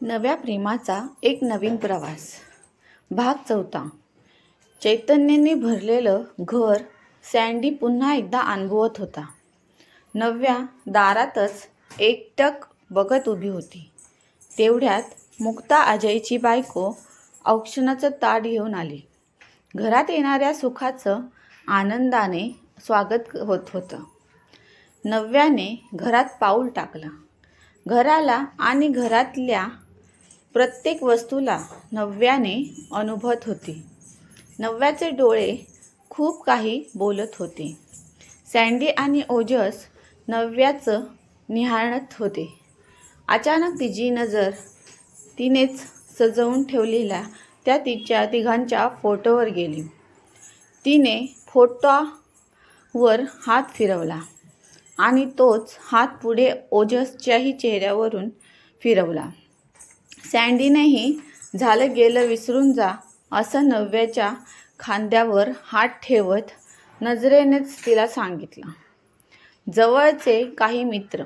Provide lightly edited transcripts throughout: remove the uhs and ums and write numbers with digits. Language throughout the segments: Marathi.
नव्या प्रेमाचा एक नवीन प्रवास. भाग 4. चैतन्याने भरलेलं घर सँडी पुन्हा एकदा अनुभवत होता. नव्या दारातच एकटक बघत उभी होती. तेवढ्यात मुक्ता अजयची बायको औक्षणाचं ताट घेऊन आली. घरात येणाऱ्या सुखाचं आनंदाने स्वागत होत होतं. नव्याने घरात पाऊल टाकलं. घराला आणि घरातल्या प्रत्येक वस्तूला नव्याने अनुभवत होती. नव्याचे डोळे खूप काही बोलत होते. सँडी आणि ओजस नव्याचं निहाळत होते. अचानक तिची नजर तिनेच सजवून ठेवलेल्या त्या तिच्या तिघांच्या फोटोवर गेली. तिने फोटोवर हात फिरवला आणि तोच हात पुढे ओजसच्याही चेहऱ्यावरून फिरवला. सँडीनेही झालं गेलं विसरून जा असं नव्याच्या खांद्यावर हात ठेवत नजरेनेच तिला सांगितलं. जवळचे काही मित्र,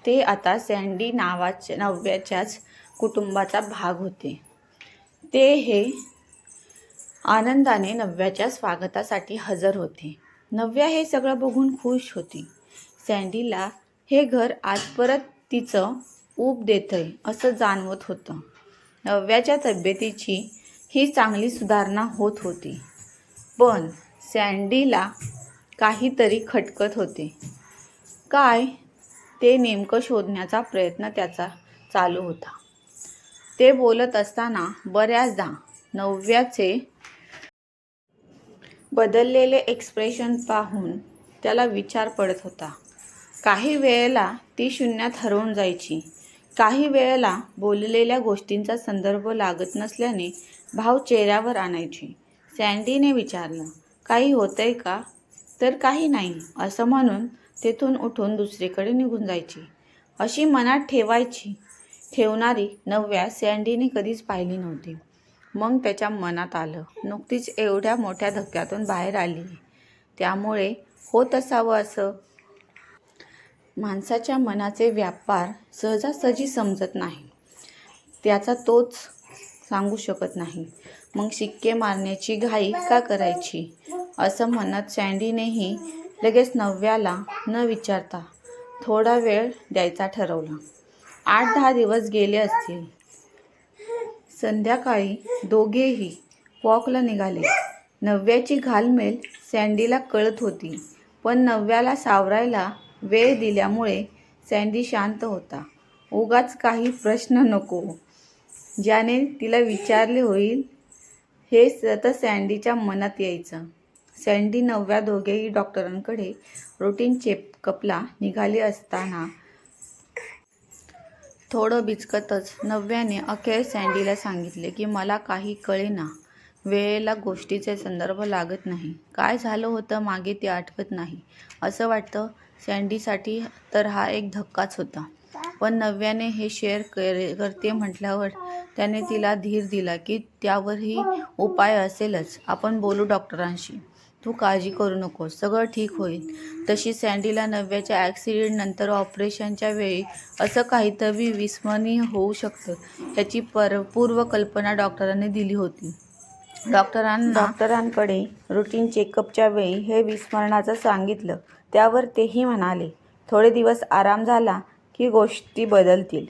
ते आता सँडी नव्याच्याच कुटुंबाचा भाग होते. ते हे आनंदाने नव्याच्या स्वागतासाठी हजर होते. नव्या हे सगळं बघून खुश होती. सँडीला हे घर आज परत तिचं ऊब देतंय असं जाणवत होतं. नव्याच्या तब्येतीची ही चांगली सुधारणा होत होती. पण सँडीला काहीतरी खटकत होते. काय ते नेमकं शोधण्याचा प्रयत्न त्याचा चालू होता. ते बोलत असताना बऱ्याचदा नव्याचे बदललेले एक्सप्रेशन पाहून त्याला विचार पडत होता. काही वेळेला ती शून्यात हरवून जायची. काही वेळेला बोललेल्या गोष्टींचा संदर्भ लागत नसल्याने भाव चेहऱ्यावर आणायची. सँडीने विचारलं, काही होतंय का? तर काही नाही असं म्हणून तेथून उठून दुसरीकडे निघून जायची. अशी मनात ठेवणारी नव्या सँडीने कधीच पाहिली नव्हती. मग त्याच्या मनात आलं, नुकतीच एवढ्या मोठ्या धक्क्यातून बाहेर आली, त्यामुळे होत असावं असं. माणसाच्या मनाचे व्यापार सहजासहजी समजत नाही. त्याचा तोच सांगू शकत नाही. मग शिक्के मारण्याची घाई का करायची? असं म्हणत सँडीनेही लगेच नव्याला न विचारता थोडा वेळ द्यायचा ठरवलं. 8-10 दिवस गेले असतील. संध्याकाळी दोघेही वॉकला निघाले. नव्याची घालमेल सँडीला कळत होती, पण नव्याला सावरायला वेळ दिल्यामुळे सँडी शांत होता. उगाच काही प्रश्न नको, ज्याने तिला विचारले होईल, हे सतत सँडीच्या मनात यायचं. सँडी नव्या दोघेही डॉक्टरांकडे रुटीन चेकअपला निघाले असताना थोडं बिचकतच नव्याने अखेर सँडीला सांगितले की मला काही कळेना. वेळेला गोष्टीचे संदर्भ लागत नाही. काय झालं होतं मागे ते आठवत नाही. असं वाटतं सँडीसाठी तर हा एक धक्काच होता. पण नव्याने हे शेअर करते म्हटल्यावर त्याने तिला धीर दिला की त्यावरही उपाय असेलच. आपण बोलू डॉक्टरांशी. तू काळजी करू नकोस, सगळं ठीक होईल. तशी सँडीला नव्याच्या ॲक्सिडेंटनंतर ऑपरेशनच्या वेळी असं काहीतरी विस्मरणीय होऊ शकतं ह्याची पूर्वकल्पना डॉक्टरांनी दिली होती. डॉक्टरांकडे रुटीन चेकअपच्या वेळी हे विस्मरणाचं सांगितलं. त्यावर तेही म्हणाले, थोडे दिवस आराम झाला की गोष्टी बदलतील.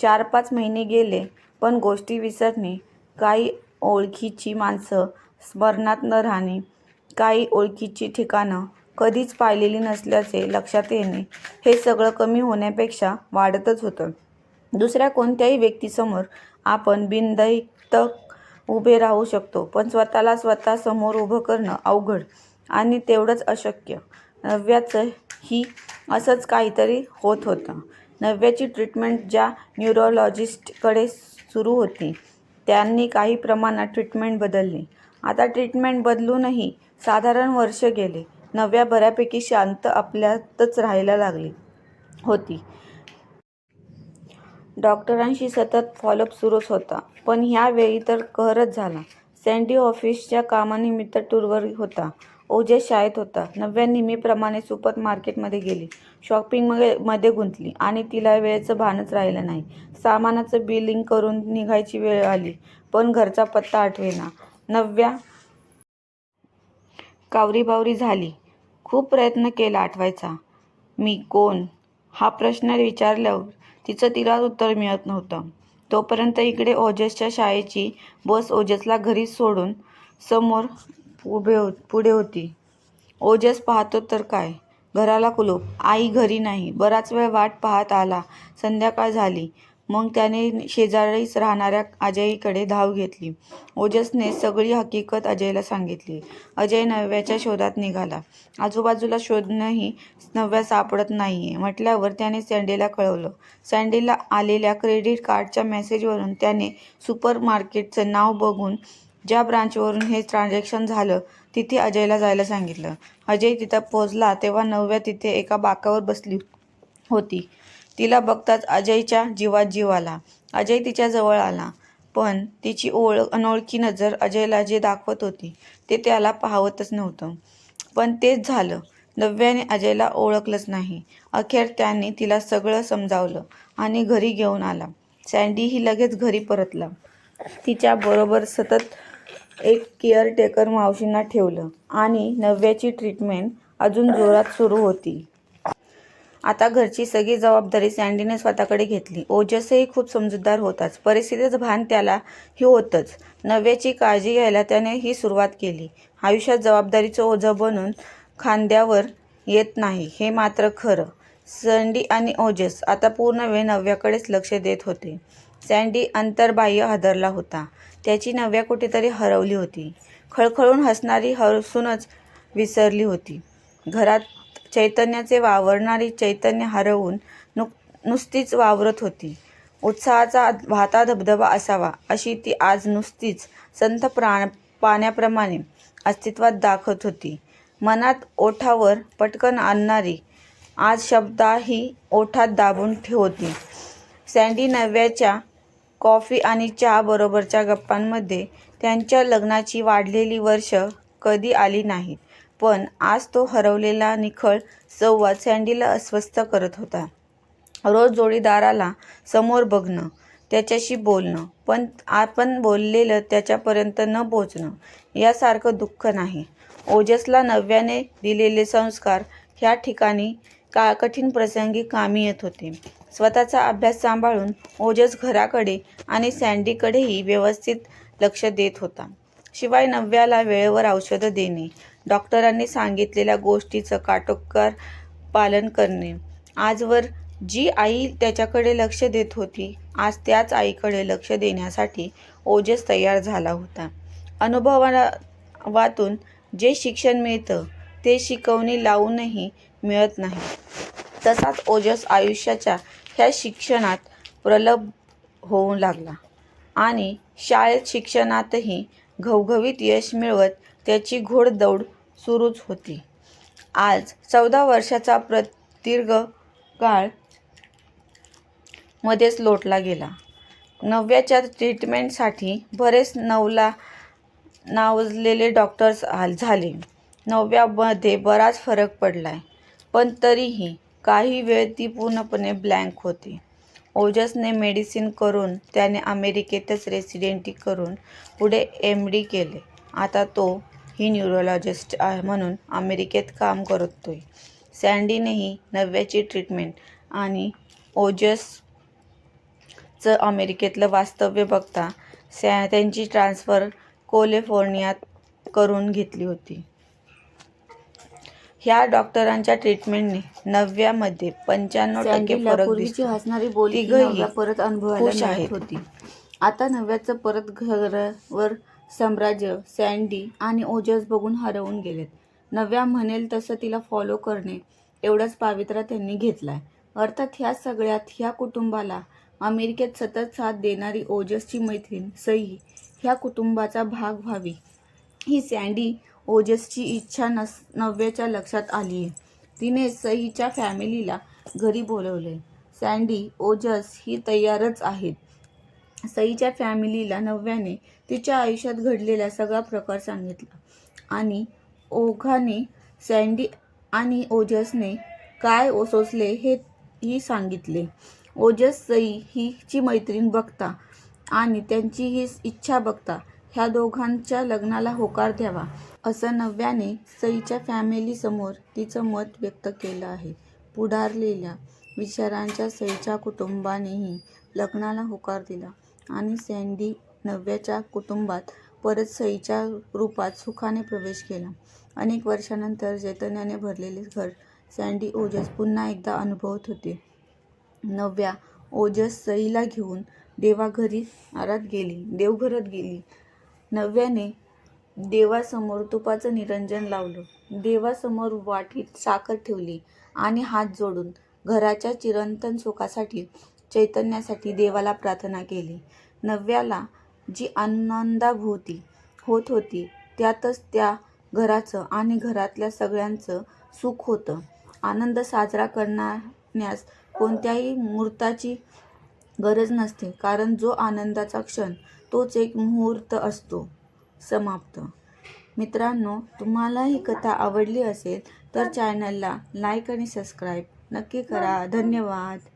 4-5 महिने गेले, पण गोष्टी विसरणे, काही ओळखीची माणसं स्मरणात न राहणे, काही ओळखीची ठिकाणं कधीच पाहिलेली नसल्याचे लक्षात येणे, हे सगळं कमी होण्यापेक्षा वाढतच होतं. दुसऱ्या कोणत्याही व्यक्तीसमोर आपण बिनधास्त उभे राहू शकतो, पण स्वतःला स्वतःसमोर उभं करणं अवघड आणि तेवढंच अशक्य. नव्याचंही असंच काहीतरी होत होतं. नव्याची ट्रीटमेंट ज्या न्यूरोलॉजिस्टकडे सुरू होती, त्यांनी काही प्रमाणात ट्रीटमेंट बदलली. आता ट्रीटमेंट बदलूनही साधारण वर्ष गेले. नव्या बऱ्यापैकी शांत आपल्यातच राहायला लागली होती. डॉक्टरांशी सतत फॉलोअप सुरूच होता. पण ह्या वेळी तर कहरच झाला. सँडी ऑफिसच्या कामानिमित्त टूरवर होता. ओजस शाळेत होता. नव्या नेहमीप्रमाणे सुपर मार्केटमध्ये गेली. शॉपिंग मध्ये गुंतली आणि तिला वेळेचं भानच राहिलं नाही. सामानाचं बिलिंग करून निघायची वेळ आली, पण घरचा पत्ता आठवेना. नव्या कावरीबावरी झाली. खूप प्रयत्न केला आठवायचा. मी कोण? हा प्रश्न विचारल्यावर तिचं तिलाच उत्तर मिळत नव्हतं. तोपर्यंत इकडे ओजसच्या शाळेची बस ओजसला घरी सोडून समोर पुढे होती. ओजस पाहतो तर काय, घराला कुलूप, आई घरी नाही. बराच वेळ वाट पाहत आला. संध्याकाळ झाली. मग त्याने शेजारीच राहणाऱ्या अजयकडे धाव घेतली. ओजसने सगळी हकीकत अजयला सांगितली. अजय नव्याच्या शोधात निघाला. आजूबाजूला शोधूनही नव्या सापडत नाहीये म्हटल्यावर त्याने सँडीला कळवलं. सँडीला आलेल्या क्रेडिट कार्डच्या मेसेजवरून त्याने सुपर मार्केटचं नाव बघून ज्या ब्रांचवरून हे ट्रान्झॅक्शन झालं तिथे अजयला जायला सांगितलं. अजय तिथं पोहोचला तेव्हा नव्या तिथे एका बाकावर बसली होती. तिला बघताच अजयच्या जीवात जीव आला. अजय तिच्या जवळ आला, पण तिची अनोळखी नजर अजयला जे दाखवत होती ते त्याला पाहवतच नव्हतं. पण तेच झालं. नव्याने अजयला ओळखलंच नाही. अखेर त्याने तिला सगळं समजावलं आणि घरी घेऊन आला. सँडीही लगेच घरी परतला. तिच्या बरोबर सतत एक केअरटेकर मावशींना ठेवलं आणि नव्याची ट्रीटमेंट अजून जोरात सुरू होती. आता घरची सगळी जबाबदारी सँडीने स्वतःकडे घेतली. ओजसही खूप समजूतदार होताच. परिस्थितीचं भान त्यालाही होतंच. नव्याची काळजी घ्यायला त्याने ही सुरुवात केली. आयुष्यात जबाबदारीचं ओझं बनून खांद्यावर येत नाही हे मात्र खरं. सँडी आणि ओजस आता पूर्ण वेळ नव्याकडेच लक्ष देत होते. सँडी अंतर्बाह्य हादरला होता. त्याची नव्या कुठेतरी हरवली होती. खळखळून हसणारी हसूनच विसरली होती. घरात चैतन्याचे वावरणारी चैतन्य हरवून नुसतीच वावरत होती. उत्साहाचा वाहता धबधबा असावा अशी ती आज नुसतीच संथ पाण्याप्रमाणे अस्तित्वात दाखवत होती. मनात ओठावर पटकन आणणारी आज शब्दाही ओठात दाबून होती. सँडी नव्याच्या कॉफी आणि चहा बरोबरच्या गप्पांमध्ये त्यांच्या लग्नाची वाढलेली वर्ष कधी आली नाहीत, पण आज तो हरवलेला निखळ संवाद सँडीला अस्वस्थ करत होता. रोज जोडीदाराला समोर बघणं, त्याच्याशी बोलणं, पण आपण बोललेलं त्याच्यापर्यंत न पोचणं यासारखं दुःख नाही. ओजसला नव्याने दिलेले संस्कार ह्या ठिकाणी कठीण प्रसंगी कामी येत होते. स्वतःचा अभ्यास सांभाळून ओजस घराकडे आणि सँडीकडेही व्यवस्थित लक्ष देत होता. शिवाय नव्याला वेळेवर औषधं देणे, डॉक्टरांनी सांगितलेल्या गोष्टीचं काटेकोर पालन करणे. आजवर जी आई त्याच्याकडे लक्ष देत होती, आज त्याच आईकडे लक्ष देण्यासाठी ओजस तयार झाला होता. अनुभवातून जे शिक्षण मिळतं ते शिकवणी लावूनही मिळत नाही. तसाच ओजस आयुष्याच्या ह्या शिक्षणात प्रगल्भ होऊ लागला आणि शाळेत शिक्षणातही घवघवीत यश मिळवत त्याची घोडदौड सुरूच होती. आज 14 वर्षाचा प्रदीर्घ काळ मध्येच लोटला गेला. नव्याच्या ट्रीटमेंटसाठी बरेच नावाजलेले डॉक्टर्स झाले. नव्यामध्ये बराच फरक पडलाय, पण तरीही काही वेळ ती पूर्णपणे ब्लँक होती. ओजसने मेडिसिन करून त्याने अमेरिकेतच रेसिडेंटी करून पुढे MD केले. आता तो ही न्यूरोलॉजिस्ट म्हणून अमेरिकेत काम करतोय. सँडीनेही नव्याची ट्रीटमेंट आणि ओजसचं अमेरिकेतलं वास्तव्य बघता त्यांची ट्रान्सफर कॅलिफोर्नियात करून घेतली होती. ह्या डॉक्टरांच्या ट्रीटमेंटने नव्यामध्ये 95% फरक दिसतो. हसणारी बोलती तिघंही परत अनुभवायला मिळत होती. आता नव्याचं परत घरावर साम्राज्य सँडी आणि ओजस बघून हरवून गेलेत. नव्या म्हणेल तसं तिला फॉलो करणे एवढाच पावित्र्य त्यांनी घेतलाय. अर्थात ह्या सगळ्यात ह्या कुटुंबाला अमेरिकेत सतत साथ देणारी ओजसची मैत्रीण सई ह्या कुटुंबाचा भाग व्हावी ही सँडी ओजसची इच्छा नव्याच्या लक्षात आलीये. तिने सईच्या फॅमिलीला घरी बोलवलंय. सँडी ओजस ही तयारच आहेत. सईच्या फॅमिलीला नव्याने तिच्या आयुष्यात घडलेला सगळा प्रकार सांगितला आणि ओघाने सँडी आणि ओजसने काय सोचले हेही सांगितले. ओजस सई हिची मैत्रीण बघता आणि त्यांची ही इच्छा बघता ह्या दोघांच्या लग्नाला होकार द्यावा असं नव्याने सईच्या फॅमिलीसमोर तिचं मत व्यक्त केलं आहे. पुढारलेल्या विचारांच्या सईच्या कुटुंबानेही लग्नाला होकार दिला आणि सँडी नव्याच्या कुटुंबात परत सईच्या रूपात सुखाने प्रवेश केला. अनेक वर्षांनंतर चैतन्याने भरलेले घर सँडी ओजस पुन्हा एकदा अनुभवत होते. नव्या ओजस सईला घेऊन देवघरात गेली. नव्याने देवासमोर तुपाचं निरंजन लावलं. देवासमोर वाटीत साखर ठेवली आणि हात जोडून घराच्या चिरंतन सुखासाठी चैतन्यासाठी देवाला प्रार्थना केली. नव्याला जी आनंदानुभूती होत होती त्यातच त्या घराचं आणि घरातल्या सगळ्यांचं सुख होतं. आनंद साजरा करण्यास कोणत्याही मुहूर्ताची गरज नसते, कारण जो आनंदाचा क्षण तोच एक मुहूर्त असतो. समाप्त. मित्रांनो, तुम्हाला ही कथा आवडली असेल तर चॅनलला लाईक आणि सबस्क्राईब नक्की करा. धन्यवाद.